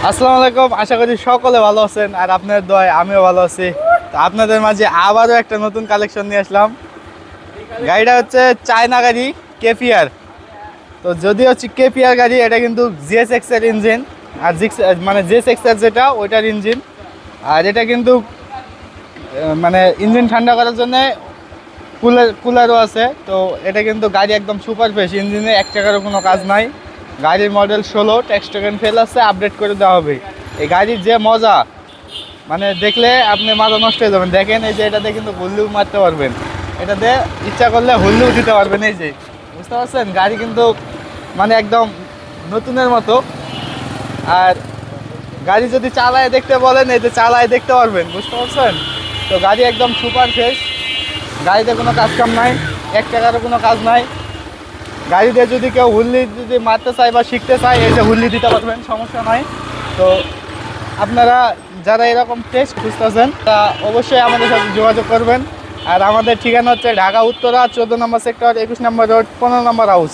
আসসালামু আলাইকুম, আশা করি সকলে ভালো আছেন আর আপনাদের দোয়ায় আমিও ভালো আছি। তো আপনাদের মাঝে আবারও একটা নতুন কালেকশন নিয়ে আসলাম। গাড়িটা হচ্ছে চায়না গাড়ি কেপিআর। তো যদি হচ্ছে কেপিআর গাড়ি, এটা কিন্তু জিএসএক্স এর ইঞ্জিন আর মানে জিএসএক্স এর যেটা ওইটার ইঞ্জিন। আর এটা কিন্তু মানে ইঞ্জিন ঠান্ডা করার জন্য কুলারও আছে। তো এটা কিন্তু গাড়ি একদম সুপার ফ্রেশ, ইঞ্জিনে এক টাকারও কোনো কাজ নাই। গাড়ির মডেল 16, ট্যাক্স টোকেন ফেল আছে, আপডেট করে দেওয়া হবে। এই গাড়ির যে মজা, মানে দেখলে আপনি মাথা নষ্ট হয়ে যাবেন। দেখেন এই যে এটাতে কিন্তু হুল্লু মারতে পারবেন, এটাতে ইচ্ছা করলে হুল্লু দিতে পারবেন। এই যে বুঝতে পারছেন, গাড়ি কিন্তু মানে একদম নতুনের মতো। আর গাড়ি যদি চালায় দেখতে বলেন, এই যে চালায় দেখতে পারবেন, বুঝতে পারছেন। তো গাড়ি একদম সুপার ফ্রেশ, গাড়িতে কোনো কাজ কাম নাই, এক টাকারও কোনো কাজ নাই। গাড়িতে যদি কেউ হুল্লি যদি মারতে চায় বা শিখতে চায়, এই যে হুল্লি দিতে পারবেন, সমস্যা নাই। তো আপনারা যারা এরকম টেস্ট খুঁজতেছেন তা অবশ্যই আমাদের সাথে যোগাযোগ করবেন। আর আমাদের ঠিকানা হচ্ছে ঢাকা উত্তরা 14 নম্বর সেক্টর, 21 নম্বর রোড, 15 নম্বর হাউস।